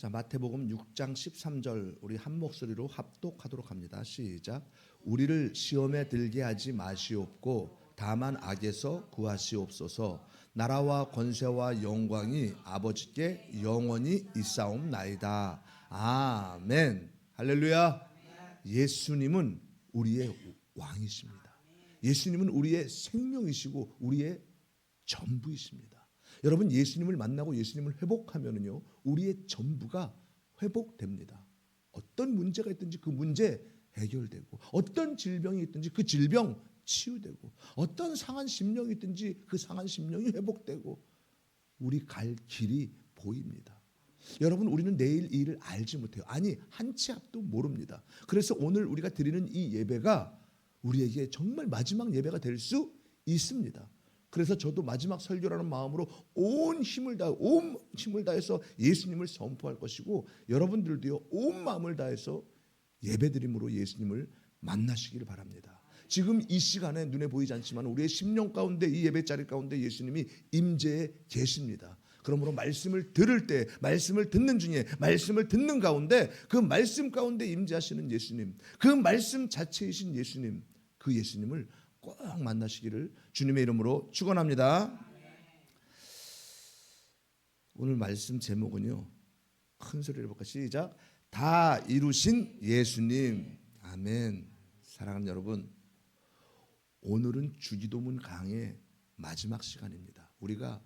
자, 마태복음 6장 13절 우리 한 목소리로 합독하도록 합니다. 시작. 우리를 시험에 들게 하지 마시옵고 다만 악에서 구하시옵소서. 나라와 권세와 영광이 아버지께 영원히 있사옵나이다. 아멘. 할렐루야. 예수님은 우리의 왕이십니다. 예수님은 우리의 생명이시고 우리의 전부이십니다. 여러분, 예수님을 만나고 예수님을 회복하면은요, 우리의 전부가 회복됩니다. 어떤 문제가 있든지 그 문제 해결되고, 어떤 질병이 있든지 그 질병 치유되고, 어떤 상한 심령이 있든지 그 상한 심령이 회복되고, 우리 갈 길이 보입니다. 여러분, 우리는 내일 이 일을 알지 못해요. 아니, 한 치 앞도 모릅니다. 그래서 오늘 우리가 드리는 이 예배가 우리에게 정말 마지막 예배가 될 수 있습니다. 그래서 저도 마지막 설교라는 마음으로 온 힘을 다해서 예수님을 선포할 것이고, 여러분들도요, 온 마음을 다해서 예배드림으로 예수님을 만나시기를 바랍니다. 지금 이 시간에 눈에 보이지 않지만 우리의 심령 가운데, 이 예배자리 가운데 예수님이 임재해 계십니다. 그러므로 말씀을 들을 때, 말씀을 듣는 중에, 말씀을 듣는 가운데 그 말씀 가운데 임재하시는 예수님, 그 말씀 자체이신 예수님, 그 예수님을 꼭 만나시기를 주님의 이름으로 축원합니다. 오늘 말씀 제목은요, 큰 소리로 볼까? 시작. 다 이루신 예수님. 아멘. 사랑하는 여러분, 오늘은 주기도문 강의 마지막 시간입니다. 우리가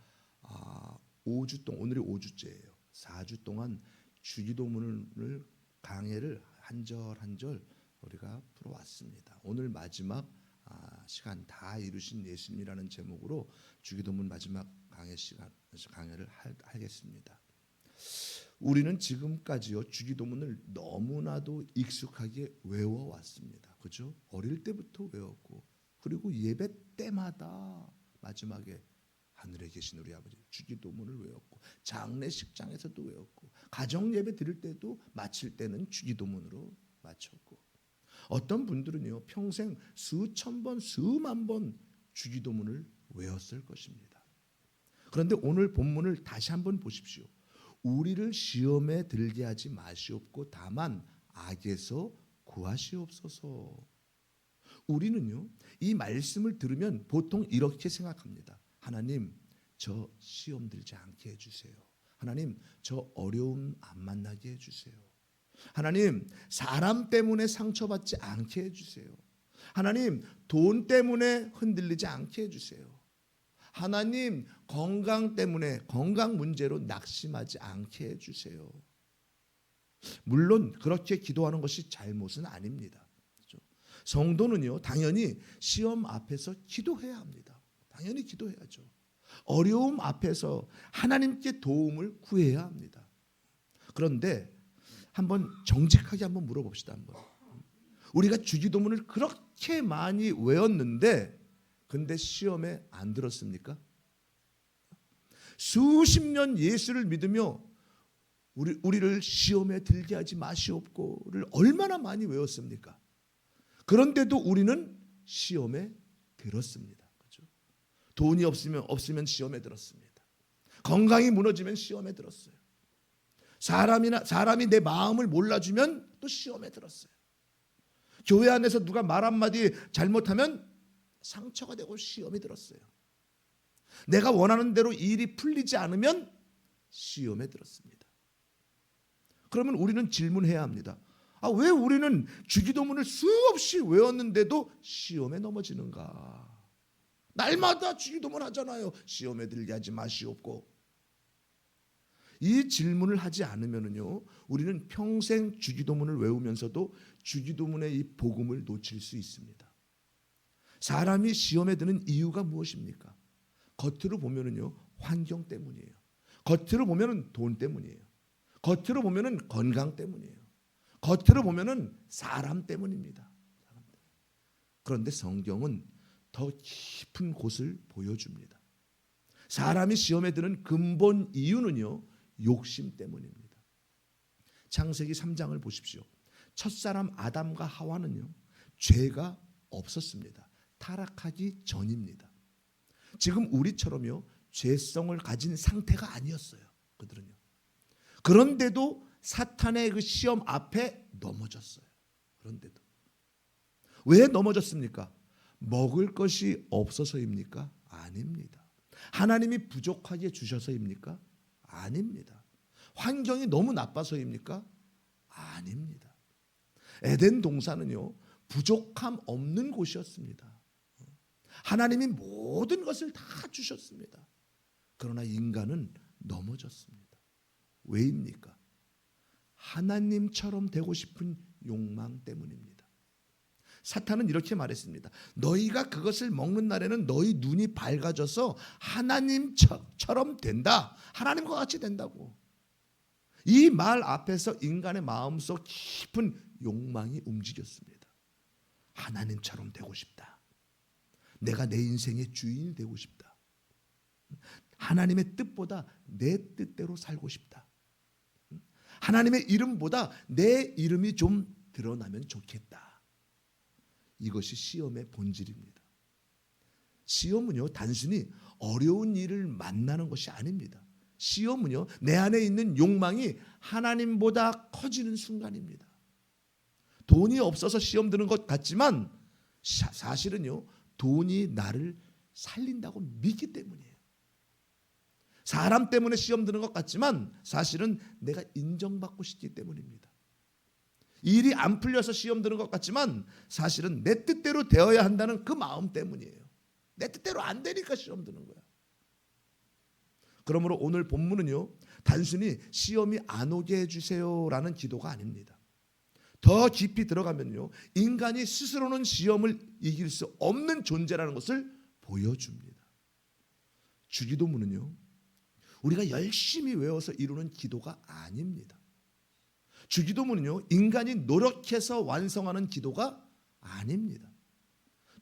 5주 동안, 오늘이 5주째예요. 4주 동안 주기도문을 강해를 한 절 한 절 우리가 풀어왔습니다. 오늘 마지막 시간, 다 이루신 예수님이라는 제목으로 주기도문 마지막 강해를 하겠습니다. 우리는 지금까지요, 주기도문을 너무나도 익숙하게 외워왔습니다. 그죠? 어릴 때부터 외웠고, 그리고 예배 때마다 마지막에 하늘에 계신 우리 아버지 주기도문을 외웠고, 장례식장에서도 외웠고, 가정 예배 드릴 때도 마칠 때는 주기도문으로 마쳤고, 어떤 분들은요, 평생 수천 번, 수만 번 주기도문을 외웠을 것입니다. 그런데 오늘 본문을 다시 한번 보십시오. 우리를 시험에 들게 하지 마시옵고 다만 악에서 구하시옵소서. 우리는요, 이 말씀을 들으면 보통 이렇게 생각합니다. 하나님, 저 시험 들지 않게 해주세요. 하나님, 저 어려움 안 만나게 해주세요. 하나님, 사람 때문에 상처받지 않게 해주세요. 하나님, 돈 때문에 흔들리지 않게 해주세요. 하나님, 건강 때문에, 건강 문제로 낙심하지 않게 해주세요. 물론 그렇게 기도하는 것이 잘못은 아닙니다. 그렇죠? 성도는요, 당연히 시험 앞에서 기도해야 합니다. 당연히 기도해야죠. 어려움 앞에서 하나님께 도움을 구해야 합니다. 그런데 한번 정직하게 한번 물어봅시다. 한번. 우리가 주기도문을 그렇게 많이 외웠는데 근데 시험에 안 들었습니까? 수십 년 예수를 믿으며 우리를 시험에 들게 하지 마시옵고를 얼마나 많이 외웠습니까? 그런데도 우리는 시험에 들었습니다. 그렇죠? 돈이 없으면 시험에 들었습니다. 건강이 무너지면 시험에 들었어요. 사람이 내 마음을 몰라주면 또 시험에 들었어요. 교회 안에서 누가 말 한마디 잘못하면 상처가 되고 시험에 들었어요. 내가 원하는 대로 일이 풀리지 않으면 시험에 들었습니다. 그러면 우리는 질문해야 합니다. 왜 우리는 주기도문을 수없이 외웠는데도 시험에 넘어지는가? 날마다 주기도문 하잖아요. 시험에 들게 하지 마시옵고. 이 질문을 하지 않으면요, 우리는 평생 주기도문을 외우면서도 주기도문의 이 복음을 놓칠 수 있습니다. 사람이 시험에 드는 이유가 무엇입니까? 겉으로 보면은요, 환경 때문이에요. 겉으로 보면은 돈 때문이에요. 겉으로 보면은 건강 때문이에요. 겉으로 보면은 사람 때문입니다. 그런데 성경은 더 깊은 곳을 보여줍니다. 사람이 시험에 드는 근본 이유는요, 욕심 때문입니다. 창세기 3장을 보십시오. 첫사람 아담과 하와는요, 죄가 없었습니다. 타락하기 전입니다. 지금 우리처럼요, 죄성을 가진 상태가 아니었어요. 그들은요. 그런데도 사탄의 그 시험 앞에 넘어졌어요. 그런데도 왜 넘어졌습니까? 먹을 것이 없어서입니까? 아닙니다. 하나님이 부족하게 주셔서입니까? 아닙니다. 환경이 너무 나빠서입니까? 아닙니다. 에덴 동산은요, 부족함 없는 곳이었습니다. 하나님이 모든 것을 다 주셨습니다. 그러나 인간은 넘어졌습니다. 왜입니까? 하나님처럼 되고 싶은 욕망 때문입니다. 사탄은 이렇게 말했습니다. 너희가 그것을 먹는 날에는 너희 눈이 밝아져서 하나님처럼 된다. 하나님과 같이 된다고. 이 말 앞에서 인간의 마음속 깊은 욕망이 움직였습니다. 하나님처럼 되고 싶다. 내가 내 인생의 주인이 되고 싶다. 하나님의 뜻보다 내 뜻대로 살고 싶다. 하나님의 이름보다 내 이름이 좀 드러나면 좋겠다. 이것이 시험의 본질입니다. 시험은요, 단순히 어려운 일을 만나는 것이 아닙니다. 시험은요, 내 안에 있는 욕망이 하나님보다 커지는 순간입니다. 돈이 없어서 시험 드는 것 같지만 사실은요, 돈이 나를 살린다고 믿기 때문이에요. 사람 때문에 시험 드는 것 같지만 사실은 내가 인정받고 싶기 때문입니다. 일이 안 풀려서 시험 드는 것 같지만 사실은 내 뜻대로 되어야 한다는 그 마음 때문이에요. 내 뜻대로 안 되니까 시험 드는 거야. 그러므로 오늘 본문은요, 단순히 시험이 안 오게 해주세요라는 기도가 아닙니다. 더 깊이 들어가면요, 인간이 스스로는 시험을 이길 수 없는 존재라는 것을 보여줍니다. 주기도문은요, 우리가 열심히 외워서 이루는 기도가 아닙니다. 주기도문은요, 인간이 노력해서 완성하는 기도가 아닙니다.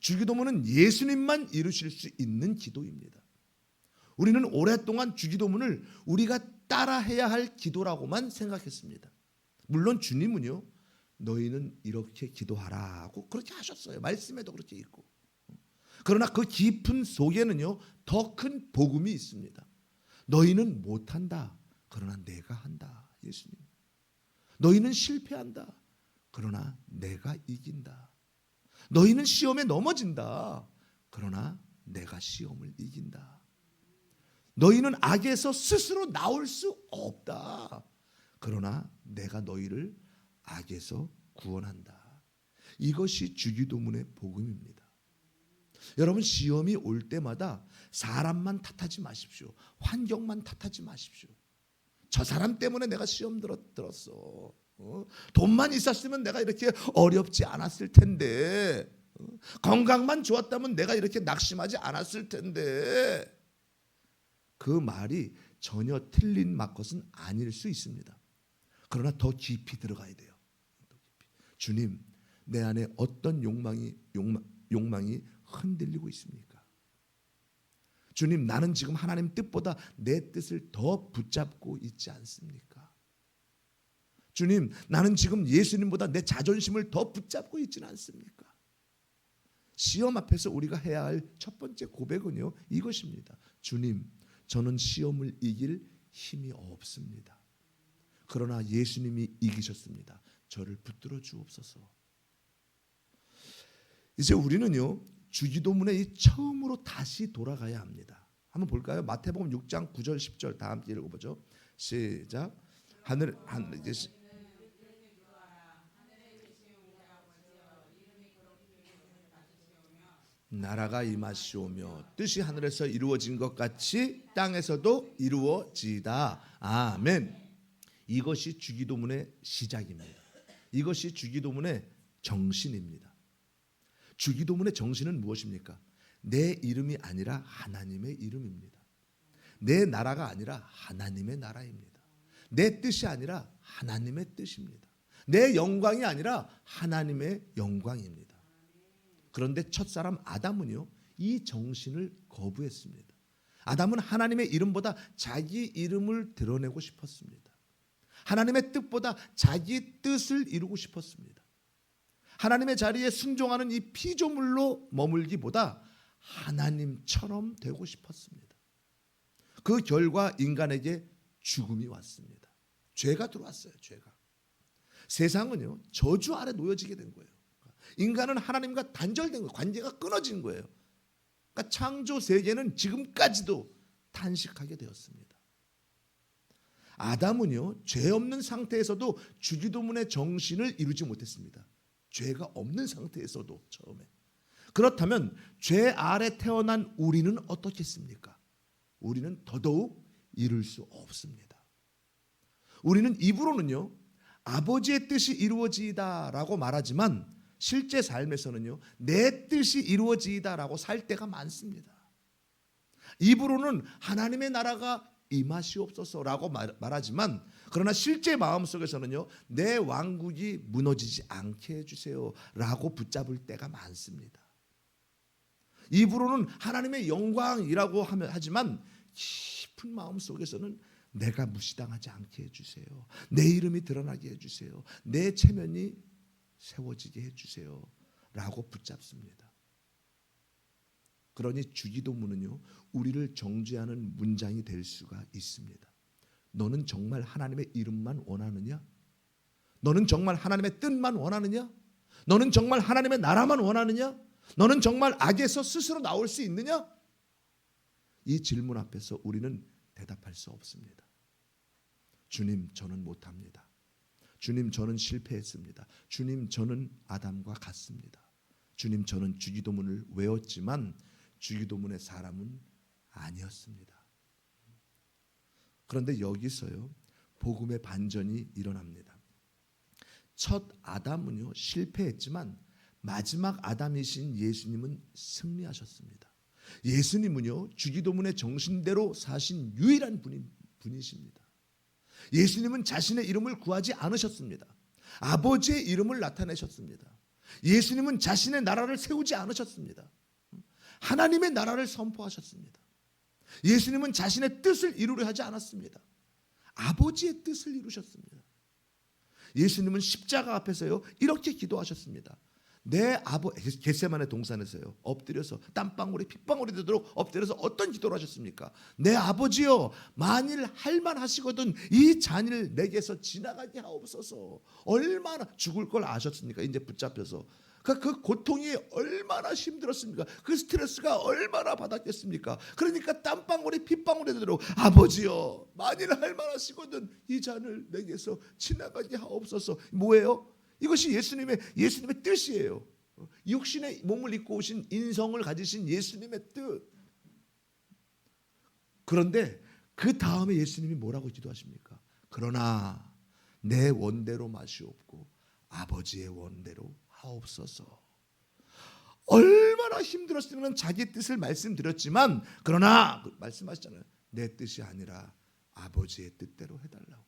주기도문은 예수님만 이루실 수 있는 기도입니다. 우리는 오랫동안 주기도문을 우리가 따라해야 할 기도라고만 생각했습니다. 물론 주님은요, 너희는 이렇게 기도하라고 그렇게 하셨어요. 말씀에도 그렇게 있고. 그러나 그 깊은 속에는요, 더 큰 복음이 있습니다. 너희는 못한다. 그러나 내가 한다. 예수님. 너희는 실패한다. 그러나 내가 이긴다. 너희는 시험에 넘어진다. 그러나 내가 시험을 이긴다. 너희는 악에서 스스로 나올 수 없다. 그러나 내가 너희를 악에서 구원한다. 이것이 주기도문의 복음입니다. 여러분, 시험이 올 때마다 사람만 탓하지 마십시오. 환경만 탓하지 마십시오. 저 사람 때문에 내가 시험 들었어. 돈만 있었으면 내가 이렇게 어렵지 않았을 텐데. 건강만 좋았다면 내가 이렇게 낙심하지 않았을 텐데. 그 말이 전혀 틀린 것은 아닐 수 있습니다. 그러나 더 깊이 들어가야 돼요. 주님, 내 안에 어떤 욕망이 흔들리고 있습니까? 주님, 나는 지금 하나님 뜻보다 내 뜻을 더 붙잡고 있지 않습니까? 주님, 나는 지금 예수님보다 내 자존심을 더 붙잡고 있지는 않습니까? 시험 앞에서 우리가 해야 할 첫 번째 고백은요, 이것입니다. 주님, 저는 시험을 이길 힘이 없습니다. 그러나 예수님이 이기셨습니다. 저를 붙들어 주옵소서. 이제 우리는요, 주기도문의 이 처음으로 다시 돌아가야 합니다. 한번 볼까요? 마태복음 6장 9절 10절 다 함께 읽어보죠. 시작. 나라가 임하시오며 뜻이 하늘에서 이루어진 것 같이 땅에서도 이루어지이다. 아멘. 이것이 주기도문의 시작입니다. 이것이 주기도문의 정신입니다. 주기도문의 정신은 무엇입니까? 내 이름이 아니라 하나님의 이름입니다. 내 나라가 아니라 하나님의 나라입니다. 내 뜻이 아니라 하나님의 뜻입니다. 내 영광이 아니라 하나님의 영광입니다. 그런데 첫사람 아담은요, 이 정신을 거부했습니다. 아담은 하나님의 이름보다 자기 이름을 드러내고 싶었습니다. 하나님의 뜻보다 자기 뜻을 이루고 싶었습니다. 하나님의 자리에 순종하는 이 피조물로 머물기보다 하나님처럼 되고 싶었습니다. 그 결과 인간에게 죽음이 왔습니다. 죄가 들어왔어요. 죄가. 세상은요 저주 아래 놓여지게 된 거예요. 인간은 하나님과 단절된 거예요. 관계가 끊어진 거예요. 그러니까 창조 세계는 지금까지도 탄식하게 되었습니다. 아담은요 죄 없는 상태에서도 주기도문의 정신을 이루지 못했습니다. 죄가 없는 상태에서도 처음에. 그렇다면 죄 아래 태어난 우리는 어떻겠습니까? 우리는 더더욱 이룰 수 없습니다. 우리는 입으로는요 아버지의 뜻이 이루어지이다라고 말하지만 실제 삶에서는요 내 뜻이 이루어지이다라고 살 때가 많습니다. 입으로는 하나님의 나라가 임하시옵소서라고 말하지만 그러나 실제 마음속에서는요 내 왕국이 무너지지 않게 해주세요라고 붙잡을 때가 많습니다. 입으로는 하나님의 영광이라고 하지만 깊은 마음속에서는 내가 무시당하지 않게 해주세요. 내 이름이 드러나게 해주세요. 내 체면이 세워지게 해주세요 라고 붙잡습니다. 그러니 주기도문은요 우리를 정죄하는 문장이 될 수가 있습니다. 너는 정말 하나님의 이름만 원하느냐? 너는 정말 하나님의 뜻만 원하느냐? 너는 정말 하나님의 나라만 원하느냐? 너는 정말 악에서 스스로 나올 수 있느냐? 이 질문 앞에서 우리는 대답할 수 없습니다. 주님 저는 못합니다. 주님 저는 실패했습니다. 주님 저는 아담과 같습니다. 주님 저는 주기도문을 외웠지만 주기도문의 사람은 아니었습니다. 그런데 여기서요 복음의 반전이 일어납니다. 첫 아담은요 실패했지만 마지막 아담이신 예수님은 승리하셨습니다. 예수님은요 주기도문의 정신대로 사신 유일한 분이십니다. 예수님은 자신의 이름을 구하지 않으셨습니다. 아버지의 이름을 나타내셨습니다. 예수님은 자신의 나라를 세우지 않으셨습니다. 하나님의 나라를 선포하셨습니다. 예수님은 자신의 뜻을 이루려 하지 않았습니다. 아버지의 뜻을 이루셨습니다. 예수님은 십자가 앞에서요 이렇게 기도하셨습니다. 내 겟세마네 동산에서요 엎드려서 땀방울이 핏방울이 되도록 엎드려서 어떤 기도를 하셨습니까? 내 아버지여 만일 할만하시거든 이 잔을 내게서 지나가게 하옵소서. 얼마나 죽을 걸 아셨습니까? 이제 붙잡혀서 그 고통이 얼마나 힘들었습니까? 그 스트레스가 얼마나 받았겠습니까? 그러니까 땀방울이 핏방울이 되도록 아버지여 만일 할만하시거든 이 잔을 내게서 지나가게 하옵소서. 뭐예요? 이것이 예수님의 뜻이에요. 육신의 몸을 입고 오신 인성을 가지신 예수님의 뜻. 그런데 그 다음에 예수님이 뭐라고 기도하십니까? 그러나 내 원대로 마시옵고 아버지의 원대로 하옵소서. 얼마나 힘들었으면 자기 뜻을 말씀드렸지만 그러나 말씀하시잖아요. 내 뜻이 아니라 아버지의 뜻대로 해달라고.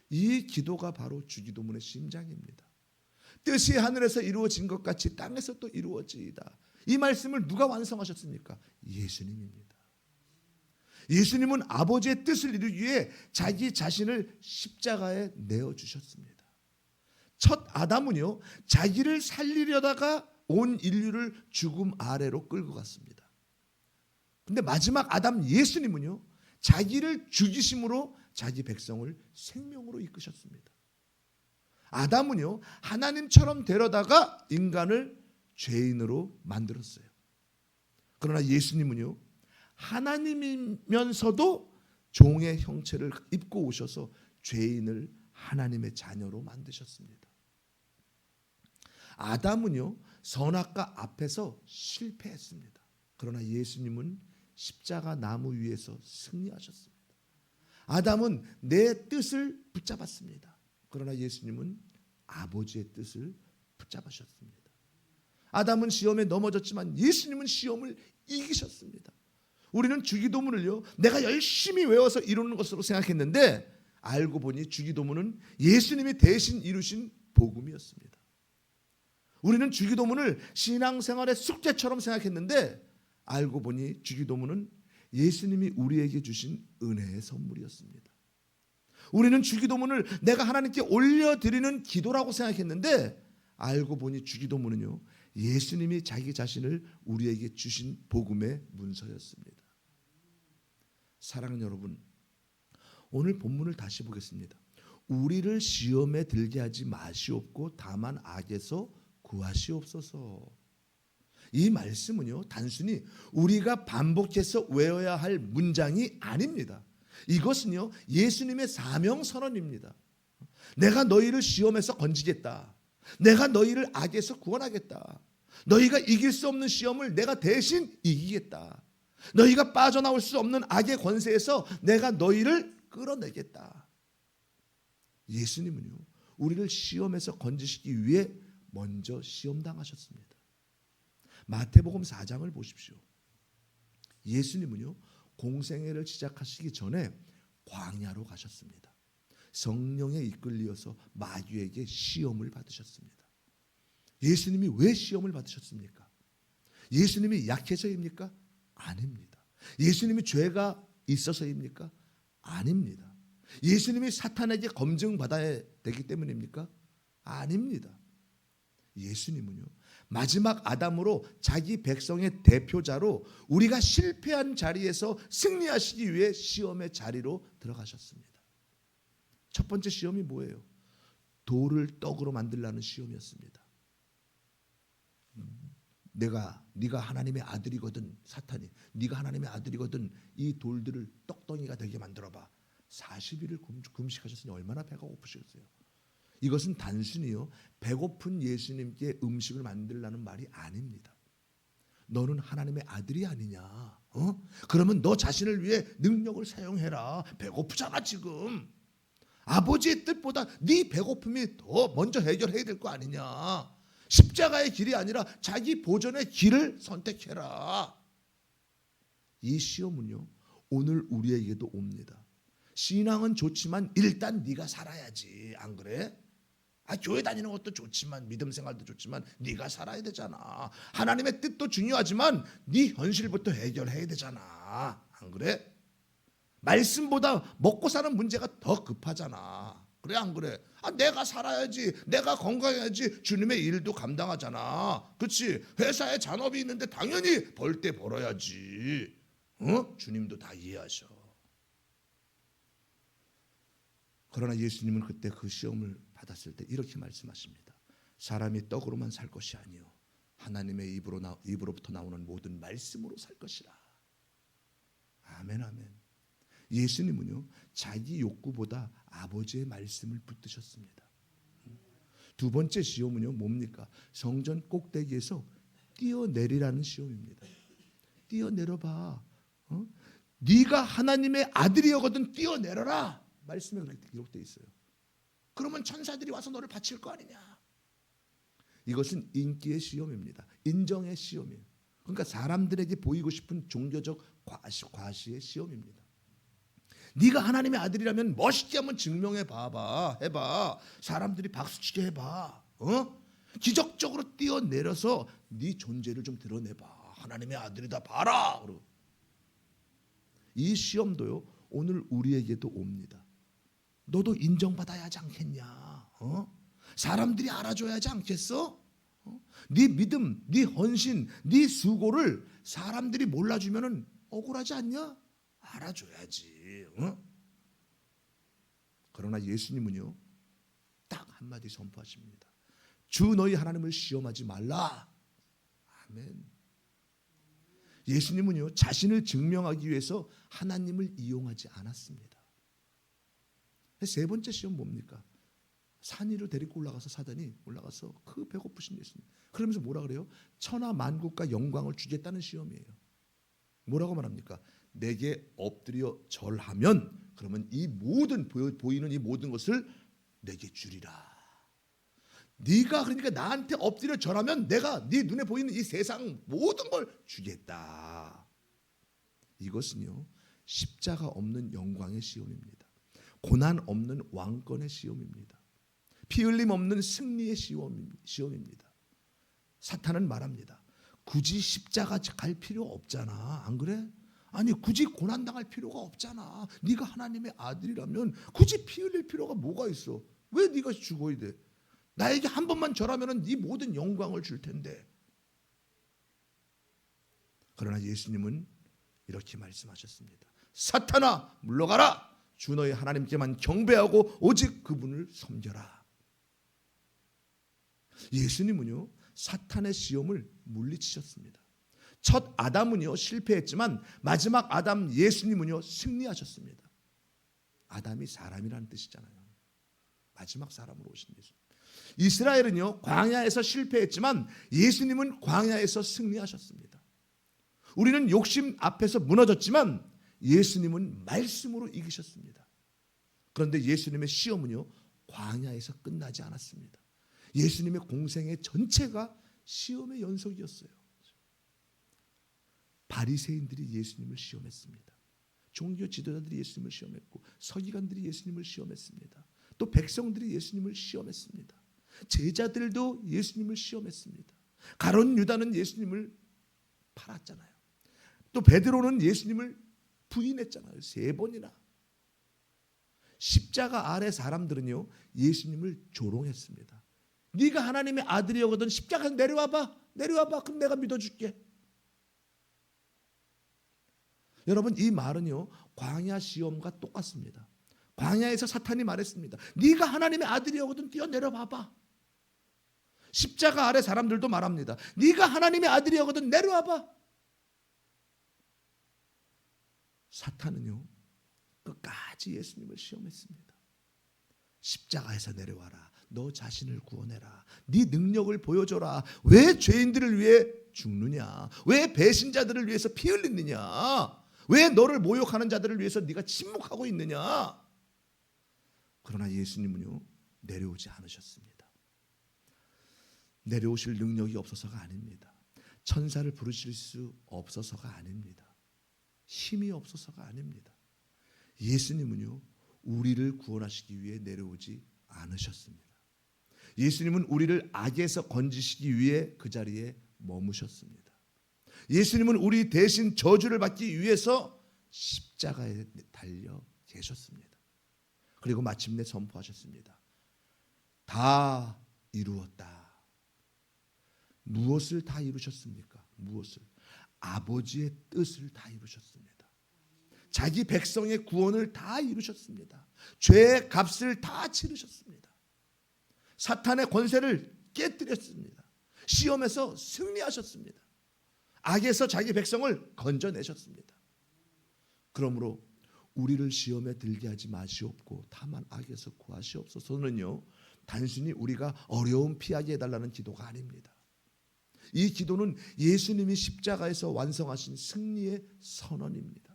이 기도가 바로 주기도문의 심장입니다. 뜻이 하늘에서 이루어진 것 같이 땅에서 또 이루어지이다. 이 말씀을 누가 완성하셨습니까? 예수님입니다. 예수님은 아버지의 뜻을 이루기 위해 자기 자신을 십자가에 내어주셨습니다. 첫 아담은요 자기를 살리려다가 온 인류를 죽음 아래로 끌고 갔습니다. 근데 마지막 아담 예수님은요 자기를 죽이심으로 자기 백성을 생명으로 이끄셨습니다. 아담은요 하나님처럼 되려다가 인간을 죄인으로 만들었어요. 그러나 예수님은요 하나님이면서도 종의 형체를 입고 오셔서 죄인을 하나님의 자녀로 만드셨습니다. 아담은요 선악과 앞에서 실패했습니다. 그러나 예수님은 십자가 나무 위에서 승리하셨습니다. 아담은 내 뜻을 붙잡았습니다. 그러나 예수님은 아버지의 뜻을 붙잡으셨습니다. 아담은 시험에 넘어졌지만 예수님은 시험을 이기셨습니다. 우리는 주기도문을요 내가 열심히 외워서 이루는 것으로 생각했는데 알고 보니 주기도문은 예수님이 대신 이루신 복음이었습니다. 우리는 주기도문을 신앙생활의 숙제처럼 생각했는데 알고 보니 주기도문은 예수님이 우리에게 주신 은혜의 선물이었습니다. 우리는 주기도문을 내가 하나님께 올려드리는 기도라고 생각했는데 알고 보니 주기도문은요 예수님이 자기 자신을 우리에게 주신 복음의 문서였습니다. 사랑하는 여러분, 오늘 본문을 다시 보겠습니다. 우리를 시험에 들게 하지 마시옵고 다만 악에서 구하시옵소서. 이 말씀은요, 단순히 우리가 반복해서 외워야 할 문장이 아닙니다. 이것은요, 예수님의 사명 선언입니다. 내가 너희를 시험에서 건지겠다. 내가 너희를 악에서 구원하겠다. 너희가 이길 수 없는 시험을 내가 대신 이기겠다. 너희가 빠져나올 수 없는 악의 권세에서 내가 너희를 끌어내겠다. 예수님은요, 우리를 시험에서 건지시기 위해 먼저 시험당하셨습니다. 마태복음 4장을 보십시오. 예수님은요, 공생애를 시작하시기 전에 광야로 가셨습니다. 성령에 이끌려서 마귀에게 시험을 받으셨습니다. 예수님이 왜 시험을 받으셨습니까? 예수님이 약해서입니까? 아닙니다. 예수님이 죄가 있어서입니까? 아닙니다. 예수님이 사탄에게 검증받아야 되기 때문입니까? 아닙니다. 예수님은요, 마지막 아담으로 자기 백성의 대표자로 우리가 실패한 자리에서 승리하시기 위해 시험의 자리로 들어가셨습니다. 첫 번째 시험이 뭐예요? 돌을 떡으로 만들라는 시험이었습니다. 네가 하나님의 아들이거든, 사탄이 네가 하나님의 아들이거든 이 돌들을 떡덩이가 되게 만들어봐. 40일을 금식하셨으니 얼마나 배가 고프시겠어요. 이것은 단순히요, 배고픈 예수님께 음식을 만들라는 말이 아닙니다. 너는 하나님의 아들이 아니냐? 그러면 너 자신을 위해 능력을 사용해라. 배고프잖아 지금. 아버지의 뜻보다 네 배고픔이 더 먼저 해결해야 될 거 아니냐. 십자가의 길이 아니라 자기 보전의 길을 선택해라. 이 시험은요, 오늘 우리에게도 옵니다. 신앙은 좋지만 일단 네가 살아야지. 안 그래? 교회 다니는 것도 좋지만, 믿음 생활도 좋지만 네가 살아야 되잖아. 하나님의 뜻도 중요하지만 네 현실부터 해결해야 되잖아. 안 그래? 말씀보다 먹고 사는 문제가 더 급하잖아. 그래 안 그래? 내가 살아야지. 내가 건강해야지. 주님의 일도 감당하잖아. 그렇지? 회사에 잔업이 있는데 당연히 벌 때 벌어야지. 주님도 다 이해하셔. 그러나 예수님은 그때 그 시험을 받았을 때 이렇게 말씀하십니다. 사람이 떡으로만 살 것이 아니요 하나님의 입으로부터 나오는 모든 말씀으로 살 것이라. 아멘 아멘. 예수님은요, 자기 욕구보다 아버지의 말씀을 붙드셨습니다. 두 번째 시험은요, 뭡니까? 성전 꼭대기에서 뛰어내리라는 시험입니다. 뛰어내려봐. 네가 하나님의 아들이거든 뛰어내려라. 말씀에 그렇게 기록되어 있어요. 그러면 천사들이 와서 너를 바칠 거 아니냐. 이것은 인기의 시험입니다. 인정의 시험이에요. 그러니까 사람들에게 보이고 싶은 종교적 과시의 시험입니다. 네가 하나님의 아들이라면 멋있게 한번 증명해 봐봐. 해봐. 사람들이 박수치게 해봐. 기적적으로 뛰어내려서 네 존재를 좀 드러내봐. 하나님의 아들이다 봐라. 이 시험도요, 오늘 우리에게도 옵니다. 너도 인정받아야 하지 않겠냐? 사람들이 알아줘야 하지 않겠어? 네 믿음, 네 헌신, 네 수고를 사람들이 몰라주면 억울하지 않냐? 알아줘야지. 그러나 예수님은요, 딱 한마디 선포하십니다. 주 너희 하나님을 시험하지 말라. 아멘. 예수님은요, 자신을 증명하기 위해서 하나님을 이용하지 않았습니다. 세 번째 시험 뭡니까? 산 위로 데리고 올라가서 사단이 올라가서 그 배고프신 예수님. 그러면서 뭐라 그래요? 천하 만국과 영광을 주겠다는 시험이에요. 뭐라고 말합니까? 내게 엎드려 절하면 그러면 이 모든 보이는 이 모든 것을 내게 주리라. 네가 그러니까 나한테 엎드려 절하면 내가 네 눈에 보이는 이 세상 모든 걸 주겠다. 이것은요, 십자가 없는 영광의 시험입니다. 고난 없는 왕권의 시험입니다. 피 흘림 없는 승리의 시험입니다. 사탄은 말합니다. 굳이 십자가 갈 필요 없잖아. 안 그래? 아니 굳이 고난당할 필요가 없잖아. 네가 하나님의 아들이라면 굳이 피 흘릴 필요가 뭐가 있어? 왜 네가 죽어야 돼? 나에게 한 번만 절하면 네 모든 영광을 줄 텐데. 그러나 예수님은 이렇게 말씀하셨습니다. 사탄아 물러가라. 주 너희 하나님께만 경배하고 오직 그분을 섬겨라. 예수님은요 사탄의 시험을 물리치셨습니다. 첫 아담은요 실패했지만 마지막 아담 예수님은요 승리하셨습니다. 아담이 사람이라는 뜻이잖아요. 마지막 사람으로 오신 예수. 이스라엘은요 광야에서 실패했지만 예수님은 광야에서 승리하셨습니다. 우리는 욕심 앞에서 무너졌지만 예수님은 말씀으로 이기셨습니다. 그런데 예수님의 시험은요 광야에서 끝나지 않았습니다. 예수님의 공생의 전체가 시험의 연속이었어요. 바리새인들이 예수님을 시험했습니다. 종교 지도자들이 예수님을 시험했고 서기관들이 예수님을 시험했습니다. 또 백성들이 예수님을 시험했습니다. 제자들도 예수님을 시험했습니다. 가룟 유다는 예수님을 팔았잖아요. 또 베드로는 예수님을 부인했잖아요. 3번이나. 십자가 아래 사람들은요 예수님을 조롱했습니다. 네가 하나님의 아들이거든 십자가 내려와봐. 그럼 내가 믿어줄게. 여러분 이 말은요 광야 시험과 똑같습니다. 광야에서 사탄이 말했습니다. 네가 하나님의 아들이거든 뛰어내려봐봐. 십자가 아래 사람들도 말합니다. 네가 하나님의 아들이거든 내려와봐. 사탄은요 끝까지 예수님을 시험했습니다. 십자가에서 내려와라. 너 자신을 구원해라. 네 능력을 보여줘라. 왜 죄인들을 위해 죽느냐? 왜 배신자들을 위해서 피 흘리느냐? 왜 너를 모욕하는 자들을 위해서 네가 침묵하고 있느냐? 그러나 예수님은요 내려오지 않으셨습니다. 내려오실 능력이 없어서가 아닙니다. 천사를 부르실 수 없어서가 아닙니다. 힘이 없어서가 아닙니다. 예수님은요 우리를 구원하시기 위해 내려오지 않으셨습니다. 예수님은 우리를 악에서 건지시기 위해 그 자리에 머무셨습니다. 예수님은 우리 대신 저주를 받기 위해서 십자가에 달려 계셨습니다. 그리고 마침내 선포하셨습니다. 다 이루었다. 무엇을 다 이루셨습니까? 무엇을? 아버지의 뜻을 다 이루셨습니다. 자기 백성의 구원을 다 이루셨습니다. 죄의 값을 다 치르셨습니다. 사탄의 권세를 깨뜨렸습니다. 시험에서 승리하셨습니다. 악에서 자기 백성을 건져내셨습니다. 그러므로 우리를 시험에 들게 하지 마시옵고 다만 악에서 구하시옵소서는요 단순히 우리가 어려움 피하게 해달라는 기도가 아닙니다. 이 기도는 예수님이 십자가에서 완성하신 승리의 선언입니다.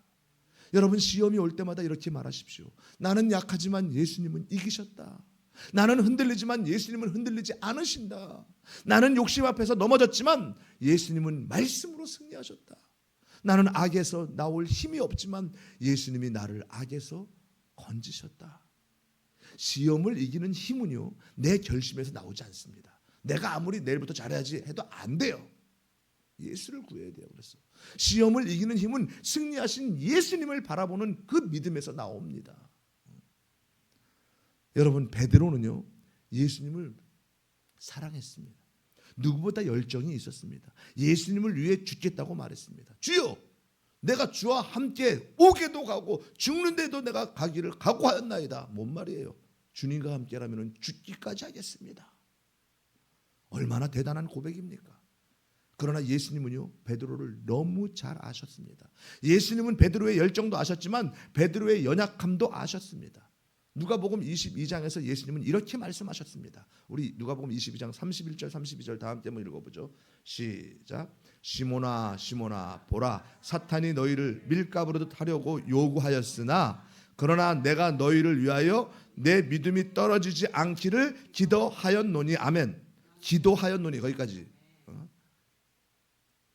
여러분 시험이 올 때마다 이렇게 말하십시오. 나는 약하지만 예수님은 이기셨다. 나는 흔들리지만 예수님은 흔들리지 않으신다. 나는 욕심 앞에서 넘어졌지만 예수님은 말씀으로 승리하셨다. 나는 악에서 나올 힘이 없지만 예수님이 나를 악에서 건지셨다. 시험을 이기는 힘은요 내 결심에서 나오지 않습니다. 내가 아무리 내일부터 잘해야지 해도 안 돼요. 예수를 구해야 돼요. 그래서 시험을 이기는 힘은 승리하신 예수님을 바라보는 그 믿음에서 나옵니다. 여러분 베드로는요 예수님을 사랑했습니다. 누구보다 열정이 있었습니다. 예수님을 위해 죽겠다고 말했습니다. 주여 내가 주와 함께 옥에도 가고 죽는데도 내가 가기를 각오하였나이다. 뭔 말이에요? 주님과 함께라면 죽기까지 하겠습니다. 얼마나 대단한 고백입니까? 그러나 예수님은요 베드로를 너무 잘 아셨습니다. 예수님은 베드로의 열정도 아셨지만 베드로의 연약함도 아셨습니다. 누가복음 22장에서 예수님은 이렇게 말씀하셨습니다. 우리 누가복음 22장 31절 32절 다 함께 한번 읽어보죠. 시작. 시몬아 시몬아 보라 사탄이 너희를 밀가부르듯 하려고 요구하였으나 그러나 내가 너희를 위하여 내 믿음이 떨어지지 않기를 기도하였노니. 아멘. 기도하였노니. 거기까지.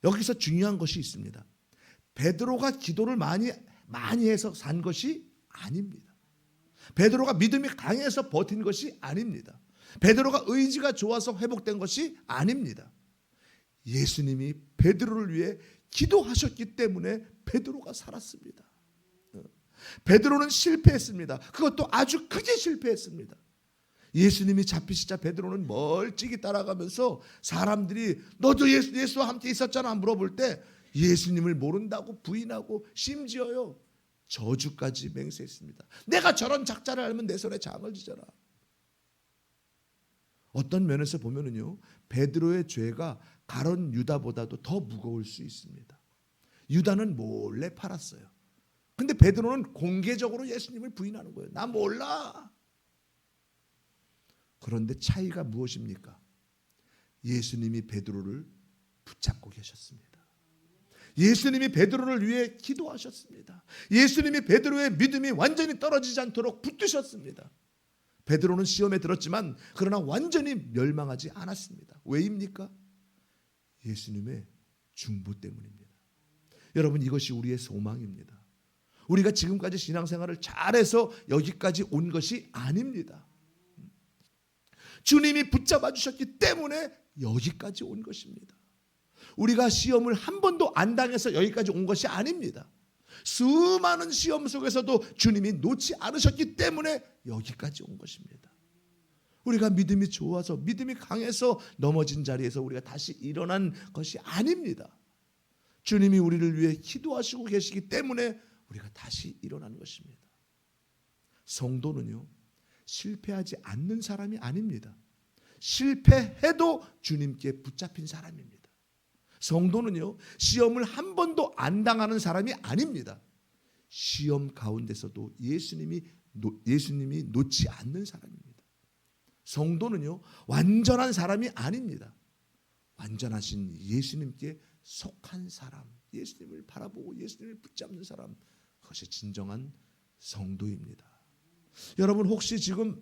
여기서 중요한 것이 있습니다. 베드로가 기도를 많이 해서 산 것이 아닙니다. 베드로가 믿음이 강해서 버틴 것이 아닙니다. 베드로가 의지가 좋아서 회복된 것이 아닙니다. 예수님이 베드로를 위해 기도하셨기 때문에 베드로가 살았습니다. 베드로는 실패했습니다. 그것도 아주 크게 실패했습니다. 예수님이 잡히시자 베드로는 멀찍이 따라가면서 사람들이 너도 예수와 함께 있었잖아 물어볼 때 예수님을 모른다고 부인하고 심지어요 저주까지 맹세했습니다. 내가 저런 작자를 알면 내 손에 장을 지져라. 어떤 면에서 보면은요, 베드로의 죄가 가룟 유다보다도 더 무거울 수 있습니다. 유다는 몰래 팔았어요. 근데 베드로는 공개적으로 예수님을 부인하는 거예요. 나 몰라. 그런데 차이가 무엇입니까? 예수님이 베드로를 붙잡고 계셨습니다. 예수님이 베드로를 위해 기도하셨습니다. 예수님이 베드로의 믿음이 완전히 떨어지지 않도록 붙드셨습니다. 베드로는 시험에 들었지만 그러나 완전히 멸망하지 않았습니다. 왜입니까? 예수님의 중보 때문입니다. 여러분, 이것이 우리의 소망입니다. 우리가 지금까지 신앙생활을 잘해서 여기까지 온 것이 아닙니다. 주님이 붙잡아 주셨기 때문에 여기까지 온 것입니다. 우리가 시험을 한 번도 안 당해서 여기까지 온 것이 아닙니다. 수많은 시험 속에서도 주님이 놓지 않으셨기 때문에 여기까지 온 것입니다. 우리가 믿음이 좋아서 믿음이 강해서 넘어진 자리에서 우리가 다시 일어난 것이 아닙니다. 주님이 우리를 위해 기도하시고 계시기 때문에 우리가 다시 일어난 것입니다. 성도는요, 실패하지 않는 사람이 아닙니다. 실패해도 주님께 붙잡힌 사람입니다. 성도는요, 시험을 한 번도 안 당하는 사람이 아닙니다. 시험 가운데서도 예수님이 놓지 않는 사람입니다. 성도는요, 완전한 사람이 아닙니다. 완전하신 예수님께 속한 사람, 예수님을 바라보고 예수님을 붙잡는 사람, 그것이 진정한 성도입니다. 여러분, 혹시 지금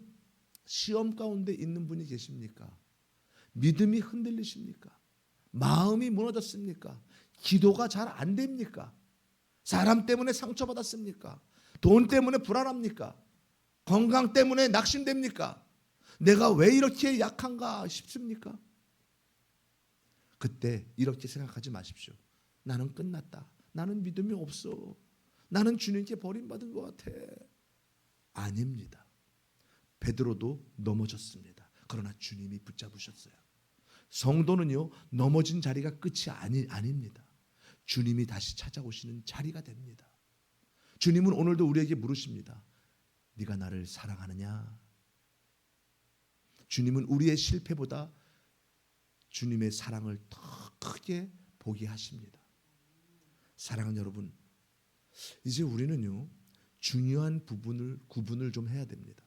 시험 가운데 있는 분이 계십니까? 믿음이 흔들리십니까? 마음이 무너졌습니까? 기도가 잘 안 됩니까? 사람 때문에 상처받았습니까? 돈 때문에 불안합니까? 건강 때문에 낙심됩니까? 내가 왜 이렇게 약한가 싶습니까? 그때 이렇게 생각하지 마십시오. 나는 끝났다. 나는 믿음이 없어. 나는 주님께 버림받은 것 같아. 아닙니다. 베드로도 넘어졌습니다. 그러나 주님이 붙잡으셨어요. 성도는요, 넘어진 자리가 끝이 아닙니다. 주님이 다시 찾아오시는 자리가 됩니다. 주님은 오늘도 우리에게 물으십니다. 네가 나를 사랑하느냐? 주님은 우리의 실패보다 주님의 사랑을 더 크게 보게 하십니다. 사랑하는 여러분, 이제 우리는요, 중요한 구분을 좀 해야 됩니다.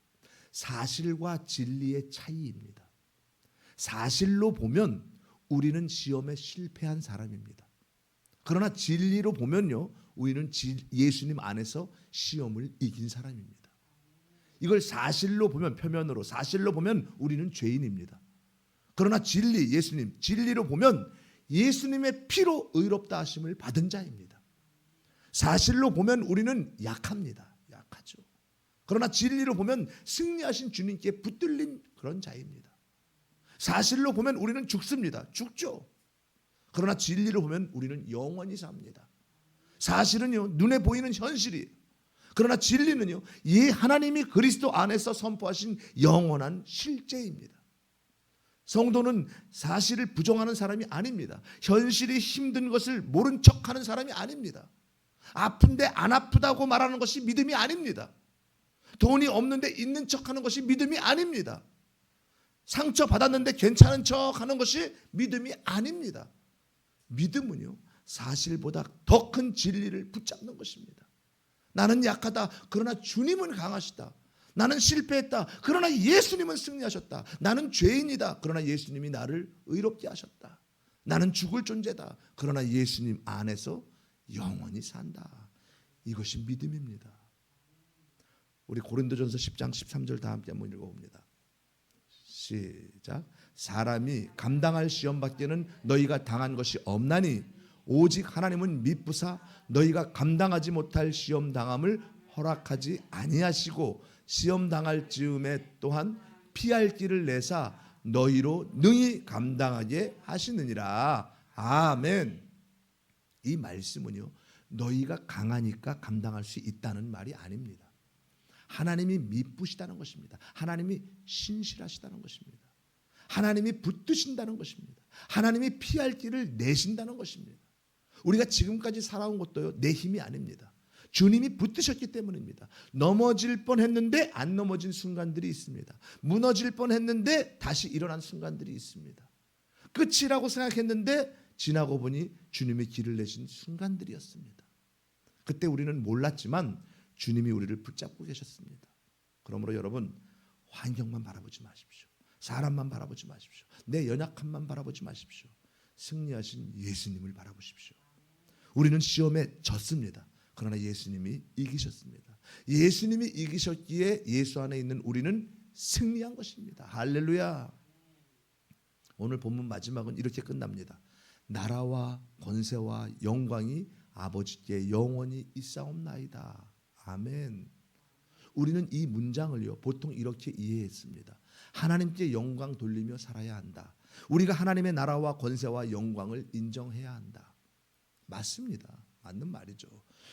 사실과 진리의 차이입니다. 사실로 보면 우리는 시험에 실패한 사람입니다. 그러나 진리로 보면요, 우리는 예수님 안에서 시험을 이긴 사람입니다. 이걸 사실로 보면, 표면으로 사실로 보면 우리는 죄인입니다. 그러나 예수님 진리로 보면 예수님의 피로 의롭다 하심을 받은 자입니다. 사실로 보면 우리는 약합니다. 약하죠. 그러나 진리로 보면 승리하신 주님께 붙들린 그런 자입니다. 사실로 보면 우리는 죽습니다. 죽죠. 그러나 진리로 보면 우리는 영원히 삽니다. 사실은요, 눈에 보이는 현실이에요. 그러나 진리는요, 하나님이 그리스도 안에서 선포하신 영원한 실제입니다. 성도는 사실을 부정하는 사람이 아닙니다. 현실이 힘든 것을 모른 척하는 사람이 아닙니다. 아픈데 안 아프다고 말하는 것이 믿음이 아닙니다. 돈이 없는데 있는 척하는 것이 믿음이 아닙니다. 상처 받았는데 괜찮은 척하는 것이 믿음이 아닙니다. 믿음은요, 사실보다 더 큰 진리를 붙잡는 것입니다. 나는 약하다. 그러나 주님은 강하시다. 나는 실패했다. 그러나 예수님은 승리하셨다. 나는 죄인이다. 그러나 예수님이 나를 의롭게 하셨다. 나는 죽을 존재다. 그러나 예수님 안에서 영원히 산다. 이것이 믿음입니다. 우리 고린도전서 10장 13절 다 함께 한번 읽어봅니다. 시작. 사람이 감당할 시험밖에는 너희가 당한 것이 없나니 오직 하나님은 미쁘사 너희가 감당하지 못할 시험 당함을 허락하지 아니하시고 시험 당할 즈음에 또한 피할 길을 내사 너희로 능히 감당하게 하시느니라. 아멘. 이 말씀은요, 너희가 강하니까 감당할 수 있다는 말이 아닙니다. 하나님이 미쁘시다는 것입니다. 하나님이 신실하시다는 것입니다. 하나님이 붙드신다는 것입니다. 하나님이 피할 길을 내신다는 것입니다. 우리가 지금까지 살아온 것도요, 내 힘이 아닙니다. 주님이 붙드셨기 때문입니다. 넘어질 뻔했는데 안 넘어진 순간들이 있습니다. 무너질 뻔했는데 다시 일어난 순간들이 있습니다. 끝이라고 생각했는데 지나고 보니 주님이 길을 내신 순간들이었습니다. 그때 우리는 몰랐지만 주님이 우리를 붙잡고 계셨습니다. 그러므로 여러분, 환경만 바라보지 마십시오. 사람만 바라보지 마십시오. 내 연약함만 바라보지 마십시오. 승리하신 예수님을 바라보십시오. 우리는 시험에 졌습니다. 그러나 예수님이 이기셨습니다. 예수님이 이기셨기에 예수 안에 있는 우리는 승리한 것입니다. 할렐루야. 오늘 본문 마지막은 이렇게 끝납니다. 나라와 권세와 영광이 아버지께 영원히 있사옵나이다. 아멘. 우리는 이 문장을요, 보통 이렇게 이해했습니다. 하나님께 영광 돌리며 살아야 한다. 우리가 하나님의 나라와 권세와 영광을 인정해야 한다. 맞습니다. 맞는 말이죠.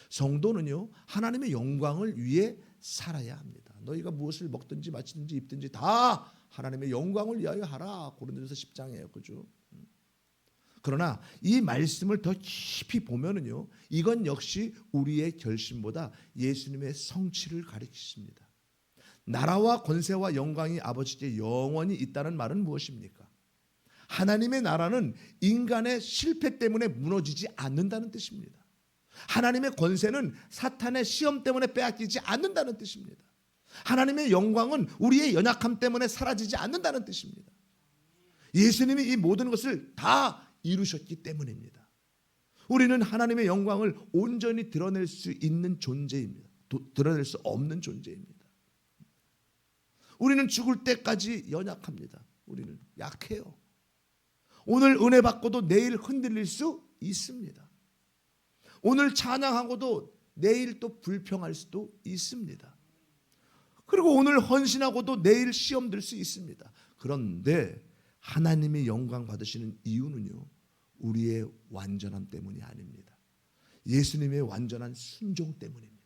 성도는요, 하나님의 영광을 위해 살아야 합니다. 너희가 무엇을 먹든지 마시든지 입든지 다 하나님의 영광을 위하여 하라. 고린도전서 10장이에요. 그죠? 그러나 이 말씀을 더 깊이 보면은요, 이건 역시 우리의 결심보다 예수님의 성취를 가리키십니다. 나라와 권세와 영광이 아버지께 영원히 있다는 말은 무엇입니까? 하나님의 나라는 인간의 실패 때문에 무너지지 않는다는 뜻입니다. 하나님의 권세는 사탄의 시험 때문에 빼앗기지 않는다는 뜻입니다. 하나님의 영광은 우리의 연약함 때문에 사라지지 않는다는 뜻입니다. 예수님이 이 모든 것을 다 이루셨기 때문입니다. 우리는 하나님의 영광을 온전히 드러낼 수 있는 존재입니다. 드러낼 수 없는 존재입니다. 우리는 죽을 때까지 연약합니다. 우리는 약해요. 오늘 은혜 받고도 내일 흔들릴 수 있습니다. 오늘 찬양하고도 내일 또 불평할 수도 있습니다. 그리고 오늘 헌신하고도 내일 시험 들 수 있습니다. 그런데 하나님이 영광 받으시는 이유는요, 우리의 완전함 때문이 아닙니다. 예수님의 완전한 순종 때문입니다.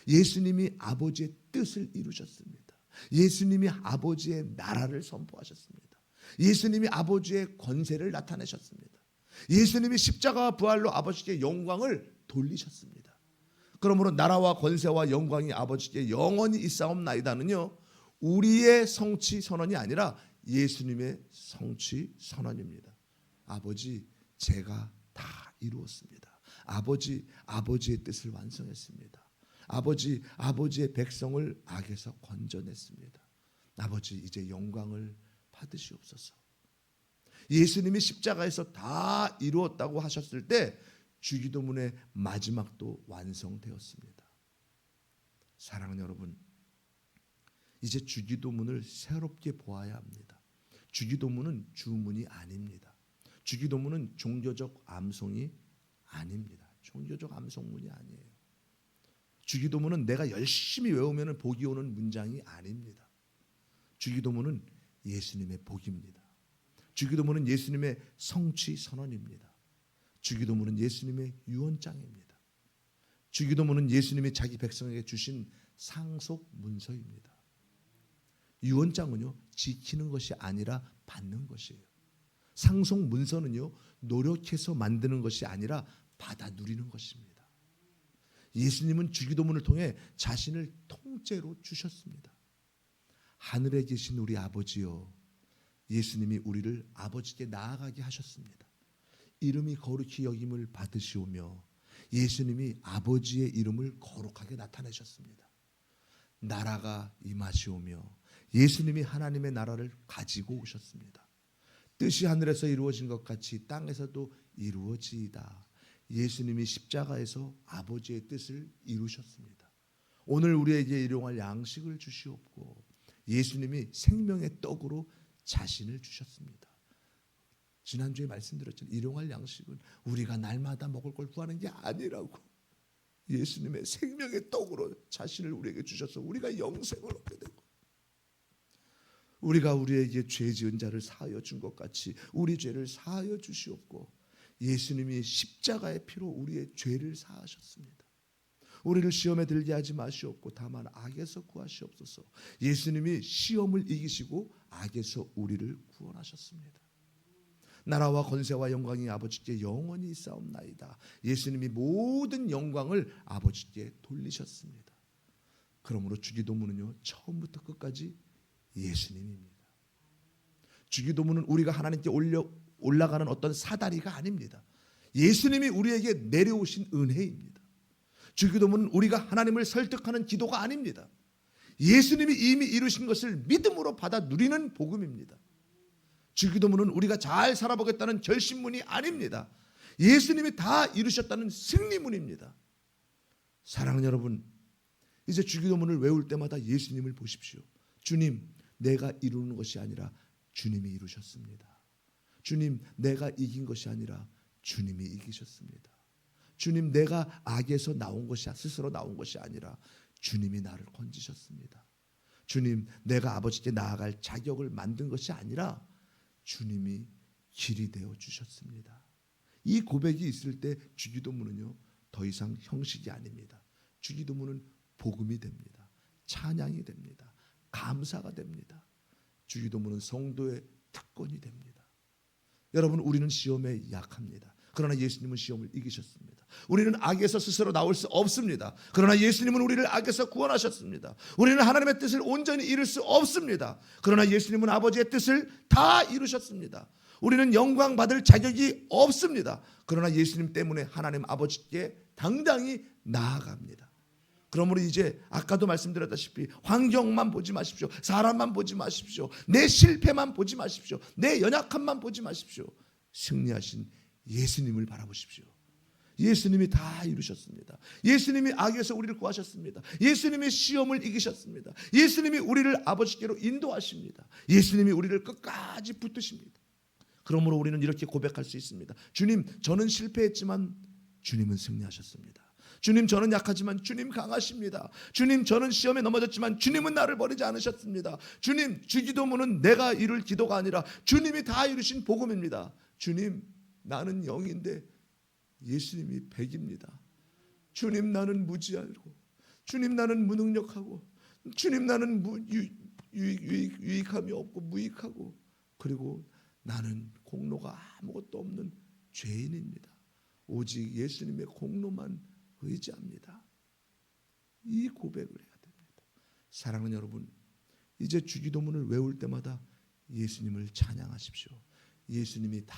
예수님이 아버지의 뜻을 이루셨습니다. 예수님이 아버지의 나라를 선포하셨습니다. 예수님이 아버지의 권세를 나타내셨습니다. 예수님이 십자가와 부활로 아버지께 영광을 돌리셨습니다. 그러므로 나라와 권세와 영광이 아버지께 영원히 있사옵나이다는요, 우리의 성취 선언이 아니라 예수님의 성취 선언입니다. 아버지, 제가 다 이루었습니다. 아버지, 아버지의 뜻을 완성했습니다. 아버지, 아버지의 백성을 악에서 건져냈습니다. 아버지, 이제 영광을 받으시옵소서. 예수님이 십자가에서 다 이루었다고 하셨을 때 주기도문의 마지막도 완성되었습니다. 사랑하는 여러분, 이제 주기도문을 새롭게 보아야 합니다. 주기도문은 주문이 아닙니다. 주기도문은 종교적 암송이 아닙니다. 종교적 암송문이 아니에요. 주기도문은 내가 열심히 외우면 복이 오는 문장이 아닙니다. 주기도문은 예수님의 복입니다. 주기도문은 예수님의 성취 선언입니다. 주기도문은 예수님의 유언장입니다. 주기도문은 예수님이 자기 백성에게 주신 상속 문서입니다. 유언장은요, 지키는 것이 아니라 받는 것이에요. 상속 문서는요, 노력해서 만드는 것이 아니라 받아 누리는 것입니다. 예수님은 주기도문을 통해 자신을 통째로 주셨습니다. 하늘에 계신 우리 아버지여, 예수님이 우리를 아버지께 나아가게 하셨습니다. 이름이 거룩히 여김을 받으시오며 예수님이 아버지의 이름을 거룩하게 나타내셨습니다. 나라가 임하시오며 예수님이 하나님의 나라를 가지고 오셨습니다. 뜻이 하늘에서 이루어진 것 같이 땅에서도 이루어지이다. 예수님이 십자가에서 아버지의 뜻을 이루셨습니다. 오늘 우리에게 일용할 양식을 주시옵고 예수님이 생명의 떡으로 자신을 주셨습니다. 지난주에 말씀드렸잖아요. 일용할 양식은 우리가 날마다 먹을 걸 구하는 게 아니라고. 예수님의 생명의 떡으로 자신을 우리에게 주셔서 우리가 영생을 얻게 되고, 우리가 우리에게 죄 지은 자를 사하여 준 것 같이 우리 죄를 사하여 주시옵고 예수님이 십자가의 피로 우리의 죄를 사하셨습니다. 우리를 시험에 들게 하지 마시옵고 다만 악에서 구하시옵소서. 예수님이 시험을 이기시고 악에서 우리를 구원하셨습니다. 나라와 권세와 영광이 아버지께 영원히 있사옵나이다. 예수님이 모든 영광을 아버지께 돌리셨습니다. 그러므로 주기도문은요, 처음부터 끝까지 예수님입니다. 주기도문은 우리가 하나님께 올라가는 어떤 사다리가 아닙니다. 예수님이 우리에게 내려오신 은혜입니다. 주기도문은 우리가 하나님을 설득하는 기도가 아닙니다. 예수님이 이미 이루신 것을 믿음으로 받아 누리는 복음입니다. 주기도문은 우리가 잘 살아보겠다는 결심문이 아닙니다. 예수님이 다 이루셨다는 승리문입니다. 사랑하는 여러분, 이제 주기도문을 외울 때마다 예수님을 보십시오. 주님, 내가 이루는 것이 아니라 주님이 이루셨습니다. 주님, 내가 이긴 것이 아니라 주님이 이기셨습니다. 주님, 내가 악에서 나온 것이 스스로 나온 것이 아니라 주님이 나를 건지셨습니다. 주님, 내가 아버지께 나아갈 자격을 만든 것이 아니라 주님이 길이 되어 주셨습니다. 이 고백이 있을 때 주기도문은요, 더 이상 형식이 아닙니다. 주기도문은 복음이 됩니다. 찬양이 됩니다. 감사가 됩니다. 주기도문은 성도의 특권이 됩니다. 여러분, 우리는 시험에 약합니다. 그러나 예수님은 시험을 이기셨습니다. 우리는 악에서 스스로 나올 수 없습니다. 그러나 예수님은 우리를 악에서 구원하셨습니다. 우리는 하나님의 뜻을 온전히 이룰 수 없습니다. 그러나 예수님은 아버지의 뜻을 다 이루셨습니다. 우리는 영광 받을 자격이 없습니다. 그러나 예수님 때문에 하나님 아버지께 당당히 나아갑니다. 그러므로 이제 아까도 말씀드렸다시피 환경만 보지 마십시오. 사람만 보지 마십시오. 내 실패만 보지 마십시오. 내 연약함만 보지 마십시오. 승리하신 예수님을 바라보십시오. 예수님이 다 이루셨습니다. 예수님이 악에서 우리를 구하셨습니다. 예수님이 시험을 이기셨습니다. 예수님이 우리를 아버지께로 인도하십니다. 예수님이 우리를 끝까지 붙드십니다. 그러므로 우리는 이렇게 고백할 수 있습니다. 주님, 저는 실패했지만 주님은 승리하셨습니다. 주님, 저는 약하지만 주님 강하십니다. 주님, 저는 시험에 넘어졌지만 주님은 나를 버리지 않으셨습니다. 주님, 주기도문은 내가 이룰 기도가 아니라 주님이 다 이루신 복음입니다. 주님, 나는 0인데 예수님이 100입니다. 주님, 나는 무지하고, 주님, 나는 무능력하고, 주님, 나는 유익함이 없고 무익하고, 그리고 나는 공로가 아무것도 없는 죄인입니다. 오직 예수님의 공로만 의지합니다. 이 고백을 해야 됩니다. 사랑하는 여러분, 이제 주기도문을 외울 때마다 예수님을 찬양하십시오. 예수님이 다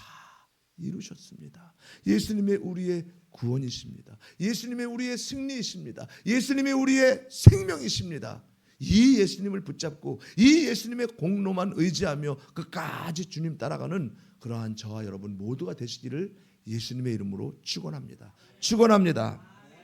이루셨습니다. 예수님의 우리의 구원이십니다. 예수님의 우리의 승리이십니다. 예수님의 우리의 생명이십니다. 이 예수님을 붙잡고 이 예수님의 공로만 의지하며 끝까지 주님 따라가는 그러한 저와 여러분 모두가 되시기를 예수님의 이름으로 축원합니다. 축원합니다.